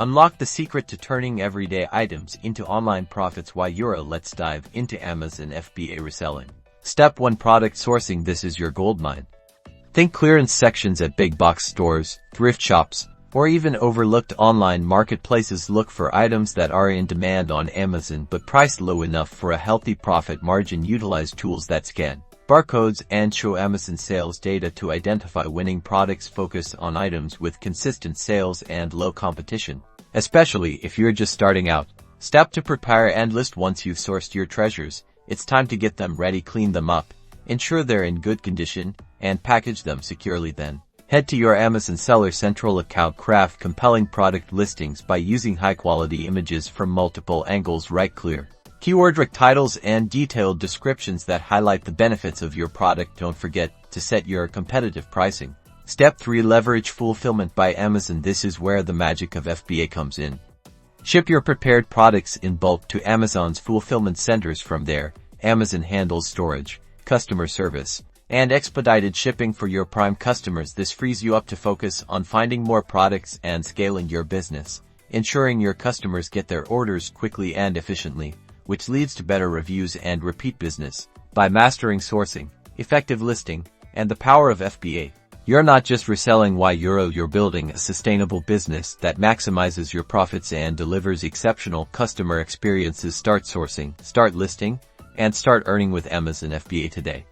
Unlock the secret to turning everyday items into online profits. Why Euro? Let's dive into Amazon FBA reselling. Step 1. Product sourcing. This is your goldmine. Think clearance sections at big box stores, thrift shops, or even overlooked online marketplaces. Look for items that are in demand on Amazon but priced low enough for a healthy profit margin. Utilize tools that scan barcodes and show Amazon sales data to identify winning products. Focus on items with consistent sales and low competition, especially if you're just starting out. Step 2. Prepare and list. Once you've sourced your treasures, it's time to get them ready. Clean them up, ensure they're in good condition, and package them securely. Then head to your Amazon Seller Central account. Craft compelling product listings by using high-quality images from multiple angles. Write clear keyword titles and detailed descriptions that highlight the benefits of your product. Don't forget to set your competitive pricing. Step 3. Leverage fulfillment by Amazon. This is where the magic of FBA comes in. Ship your prepared products in bulk to Amazon's fulfillment centers. From there, Amazon handles storage, customer service, and expedited shipping for your prime customers. This frees you up to focus on finding more products and scaling your business, ensuring your customers get their orders quickly and efficiently, which leads to better reviews and repeat business. By mastering sourcing, effective listing, and the power of FBA, you're not just reselling Euro, you're building a sustainable business that maximizes your profits and delivers exceptional customer experiences. Start sourcing, start listing, and start earning with Amazon FBA today.